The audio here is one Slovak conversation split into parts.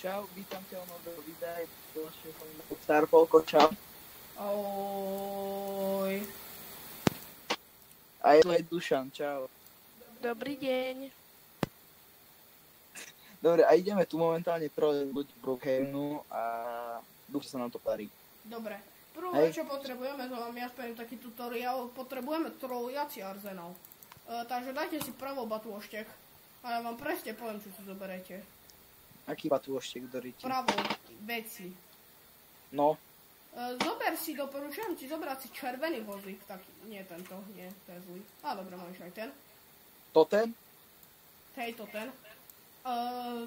Čau, vítam ťa o nového videa, Starpolko, čau. Ahoj. A je tu aj Dušan, čau. Dobrý deň. Dobre, a ideme tu momentálne troje ľudí Brookhavenu a dúfam, sa nám to parí. Dobre. Prvé, čo potrebujeme, to vám ja spravím taký tutoriál, potrebujeme troliaci arzenál. Takže dajte si prvou batôštek a ja vám presne poviem, čo si zoberete. Aký batôštek doríte? Pravou veci. No. Zober si, doporučujem ti zobrať si červený vozík, tak nie tento, nie, to je zlý. A dobre, máš aj ten. To ten? Hejto ten.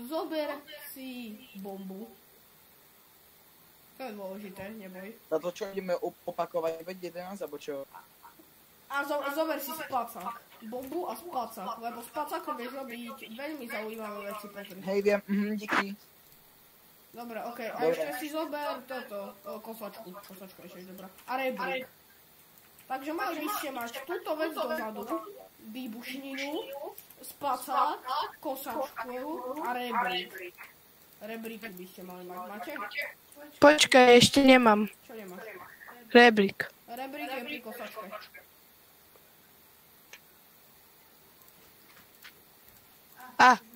Zober si bombu. To je dôležité, neboj. Za to, čo ideme opakovať, veď 11, alebo čo? A zober si spacák. Bombu a spacák, lebo spacákom vieš robiť veľmi zaujímavé veci, pozri. Hej, viem, díky. Dobre, okej, a ešte si zober toto, kosačku ešte je dobrá. A rebrík. Takže mali by ste mať túto vec dozadu, výbušninu, spacák, kosačku a rebrík. Rebríky by ste mali mať, máte? Počkaj, ešte nemám. Čo nemáš? Rebrík. Rebrík je pri kosačke.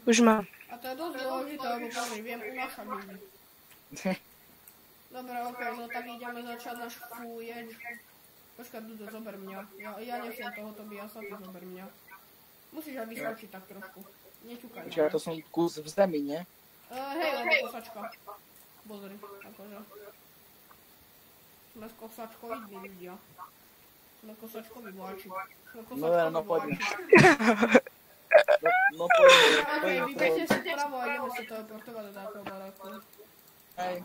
Už mám. A to je dosť dôležité, lebo pozri, viem unášať ľudí. Dobre, okej, no tak ideme začať náš fúječ. Počkaj, Dudo, zober mňa. Ja nesiem tohoto biasa, ty zober mňa. Musíš aj vyskočiť tak trošku. Neťukaj. Počkaj, to som kus v zemi, nie? Hej, lebo kosačka. Pozri, akože. Sme kosačkovidní ľudia. Sme kosačkoví vláči. No poďme. No poďme. Okej, vybejte si pravo a ideme sa teleportovať do takého baráku. Hej.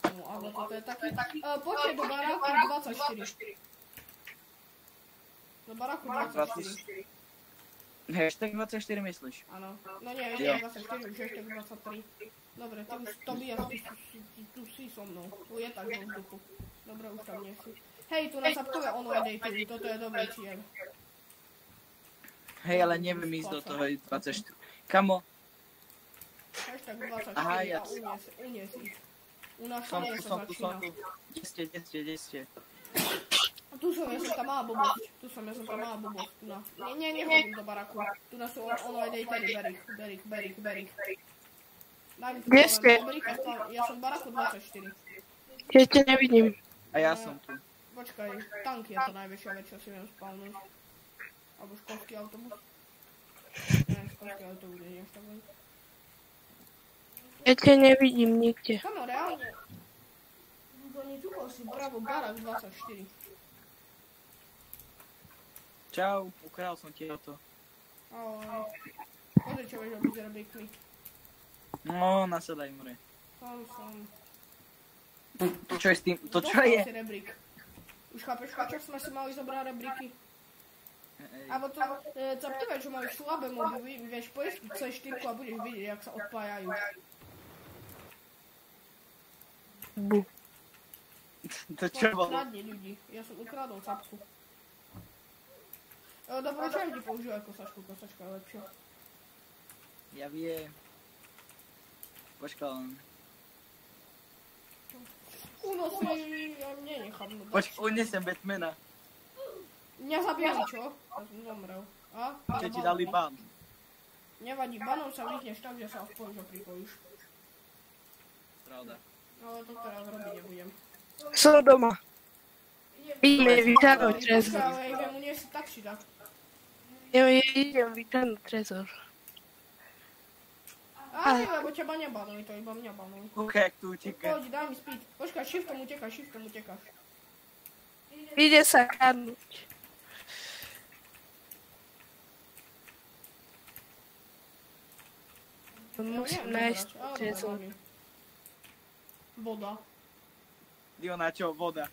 No, ale toto je taký... Poďte do baráku 24. Do baráku 24. Hashtag 24 myslíš? Áno. No nie, ešte 24, už ešte 23. Dobre, ty už Tobias, ty tu si so mnou. Tu je tak vo vzduchu. Dobre, už tam nie si. Hej, tu na Sapkové online dating, toto je dobrý cieľ. Hej, ale neviem ísť do toho 24. Kamo? Hashtag 24 Aha, a unies ich. Unášanie sa začína. Kde ste? Tu som, ja som tam mala blbosť. Nie, nehodím do baraku. Tu na sú online datery, Berik. Daj mi tu Kde ste? Ja som v baraku 24. Ja ťa nevidím. A ja som tu. Počkaj, tank je to najväčšia vec, čo si viem spavnúť. Alebo školský autobus. Nie, školský autobus je nie tak len. Ja ťa nevidím nikde. Kamo, reálne. Neťukol si bravo barak 24. Čau, ukradol som ti to. Ahoj. Pozri, čo vieš robiť s rebríkmi. No, nasadaj more. Som. To čo je s tým? To čo je? Si rebrík. Už chápeš, čo sme si mali zobrať rebríky? Abo to, captivé, čo majú slabé moby, vieš, poješ tu C4 a budeš vidieť, jak sa odpájajú. Bu. To čo bolo? Kradni ľudí, ja som ukradol capku. Doporučujem ti používať kosačka je lepšia. Ja viem. Počkaj len. Unosí, ja nenechám. Počkaj, unesem Batmana. Mňa zabili, čo? Ja som zomrel. A? Čo ti dali ban? Nevadí, banom sa vyhneš tam, kde sa aspoň pripojíš. Pravda. Ale to teraz robiť nebudem. Som doma. Ideme vytánuť trezor. Ale idem uniesť tak či tak. Idem vytánuť trezor. Aj, lebo teba nebanuj, to iba mňa banuj. Kúkaj, jak tu uteká. Poď, daj mi speed. Počkaj, shiftom utekáš. Ide sa kradnúť. Musím nájsť trezor. Voda. Diona, čo? Voda.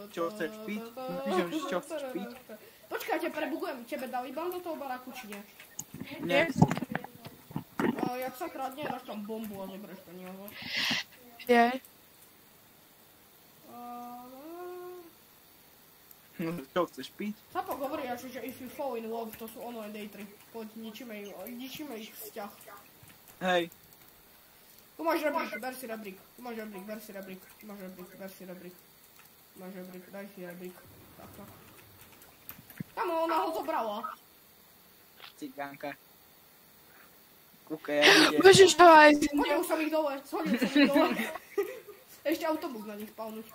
Čo chceš piť? Píšem, čo chceš piť? Počkaj, prebugujem. Tebe dali ban do toho baraku, či nie? Nie. Jak sa kradne, dáš tam bombu a zoberieš peniaze. Je. Čo chceš piť? Sapok hovorí, že if you fall in love, to sú ono and day 3. Poď, ničíme ich vzťah. Hej. Tu máš rebrík, ber si rebrík. Tu máš rebrík, ber si rebrík. Tu máš rebrík, ber si rebrík. Tu máš rebrík, daj si rebrík. Tak, tak. Tam ona ho zobrala. Cigánka. Kúkaj, jak ide. Môžeš to aj z Hodil som ich dole, shodil som ich dole. Ešte autobus na nich spavnúť.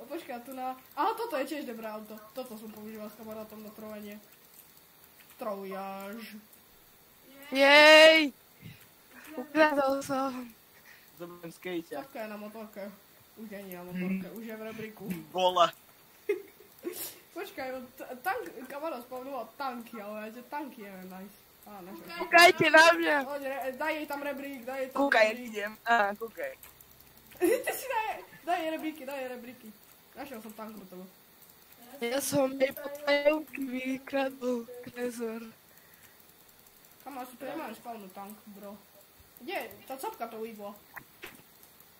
Počkaj, tu na... Aha, toto je tiež dobré auto. Toto som používal s kamarátom na trovanie. Trojáž. Jej! Ukradol som. Zoberiem skejťa. Sapka je na motorke. Už nie na motorke, už je v rebríku. Bola. Počkaj, tank, kamarát spavnula tanky, ale aj tie tanky je nice. Á, naše. Kúkajte na mňa. Daj jej tam rebrík, daj jej tam Kúkaj, jak rebrík. idem. Á, kúkaj. Ty si daj jej rebríky. Našiel som tank pro teba. Ja som jej pod tajomky vykradol trezor. Kamá, si tu nemáš spavnúť tank, bro. Kde? Tá capka to ujbla.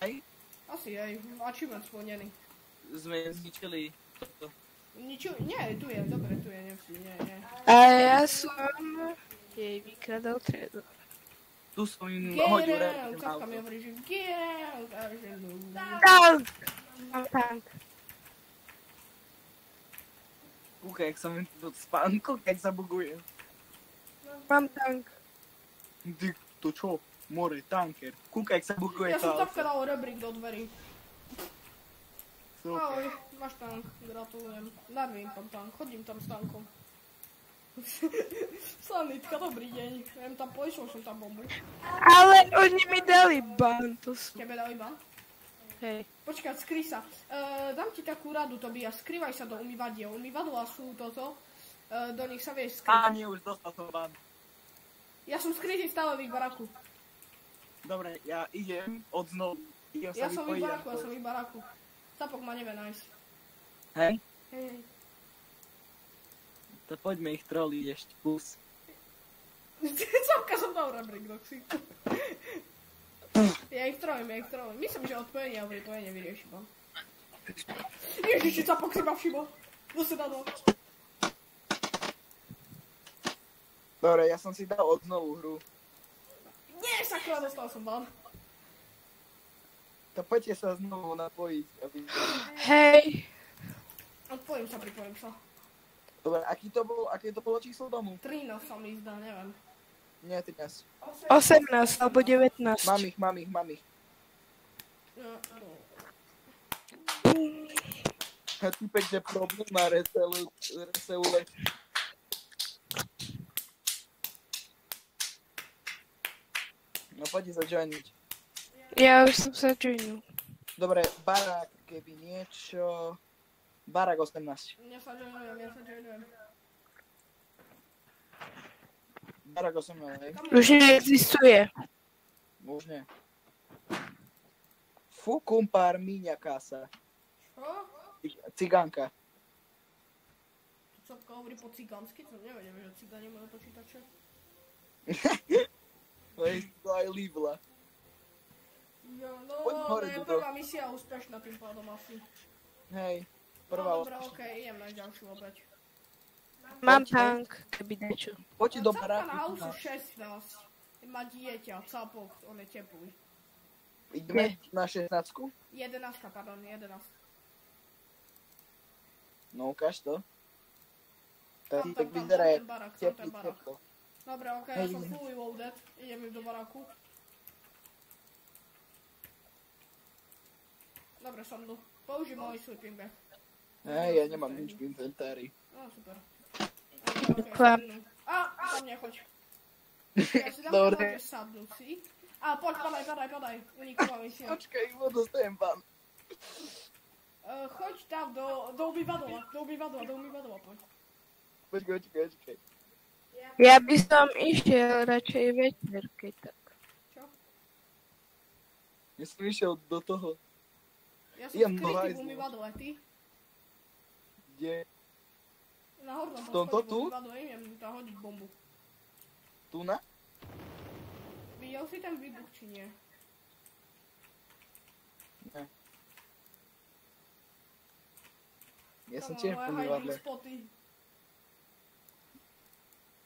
Hej. Asi jej, achievement splnený. Sme zničili toto. Ničo, nie, tu je, dobre, tu je, nie. A ja som jej vykradol trezor. Tu som im hodil Geralt, reakciu na capka mi auto. hovorí, že Geralt, a že no. Tank! Mám tank. Kúkaj, jak som im tu spánku, keď sa bugujem. Mám tank. Ty, to čo? More, tanker. Kúkaj, jak sa buguje Ja som to capka dal rebrík do dverí. Super. Ahoj, máš tank, gratulujem. Narvím tam tank, chodím tam s tankom. Sanitka, dobrý deň. Viem tam, poišiel som tam bombu. Ale oni mi dali ban, to sú. Tebe dali ban? Hej. Počkať, skry sa. Dám ti takú radu, Tobias, skrývaj sa do umývadiel. Umývadla sú toto, do nich sa vieš Á, skrývať. nie, už dostal som ban. Ja som skrytý stále v ich baraku. Dobre, ja idem odznovu. Idem Ja sa som v ich vypojiť. baraku, ja som v ich baraku. Sapok ma nevie nájsť. Hej? Hej. To poďme ich troliť ešte kus. Sapka som dal rebrík do ksíku. Ja ich trolím. Myslím, že odpojenie a pripojenie vyrieši ban. Ježiši, Sapok si ma všimol. Do seba dal. Dobre, ja som si dal odznovu hru. Nie, sakra, dostal som ban. To poďte sa znovu napojiť. Aby... Hej. Odpojím sa, pripojím sa. Dobre, aké to bolo číslo domu? 13 sa mi zdá, neviem. Nie, 13. 18 alebo 19. Mám ich. No. A typek, že problém má reseule. No poďte sa joiniť. Ja už som sa joinil. Dobre, barák, keby niečo... Barák 18. Ja sa joinujem. Barák 18, hej? Už neexistuje. Už nie. Fu compar minha casa. Čo? Cigánka. Čo hovorí po cigánsky? To nevedem, že cigáni majú počítače. To je to aj líbla. Ja, no, Poď hore, je Dudo. prvá misia úspešná tým pádom asi. Hej, No prvá dobré, úspešná. okej, idem na ďalšiu obeď. Mám tank, keby niečo. Poďte do Capka baráku. na hausu 16. Má dieťa, capok, on je teplý. Ideme na 16. 11, pardon, 11. No ukáž to. Tam, Ten typek tam, vyzerá tam jak ten barak, tam teplý ten barak. teplo. Dobre, okej, ja som fully loaded. Ideme do baraku. Dobre, som tu. Použij môj sleeping bag. Hej, ja nemám nič v inventári. No, super. Ďakujem. A, tam nechoď. Ja si dám Dobre. povedať, že sadnú si. A, poď, padaj. Uniková misia. Počkaj, dostajem ban. Choď tam do umývadla, poď. Počkaj. Ja by som išiel radšej večer, keď tak. Čo? Ja som išiel do toho. Ja som Idem do skrytý v hajzlu. umývadle, ty? Kde? Na hornom V tomto poschodí v tu? umývadle, idem tam hodiť bombu. Tu na? Vy videl si ten výbuch, či nie? Ne. Ja som Tam tiež moje v hiding umývadle. spoty.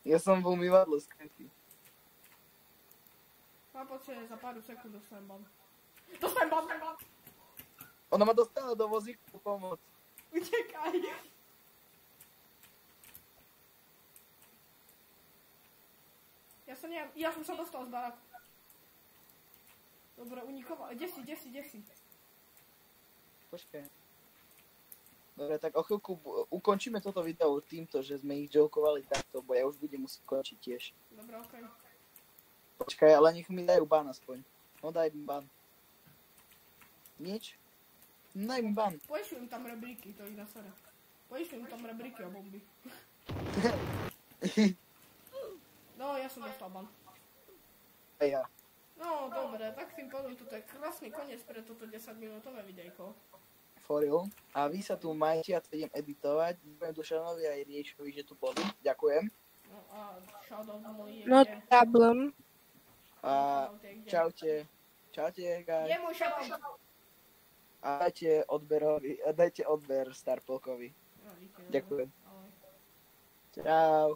Ja som v umývadle skrytý. Mám pocit, že za pár sekúnd dostanem ban. Dostanem ban! Ona ma dostala do vozíku pomoc. Utekaj! Ja som sa dostal z baráku. Dobre, unikoval. Kde si? Počkaj. Dobre, tak o chvíľku ukončíme toto video týmto, že sme ich jokovali takto, bo ja už budem musieť končiť tiež. Dobre, okej. Počkaj, ale nech mi dajú ban aspoň. No daj mi ban. Nič? Daj mi ban. Pošli im tam rebríky, to ich nasere. Pošli im tam rebríky a bomby. No, ja som dostal ban. A ja. No, dobre, tak tým pádom toto je krásny koniec pre toto 10-minútové videjko. For real. A vy sa tu majte, ja to idem editovať. Ďakujem Dušanovi aj Riešovi, že tu boli. Ďakujem. No a shoutout môj je No kde? problem. A Shoutout je kde? čaute. Čaute, guys. Je môj shoutout. A dajte odber Starpolkovi. No, díky, dobre. Ďakujem. Ahoj. Čau.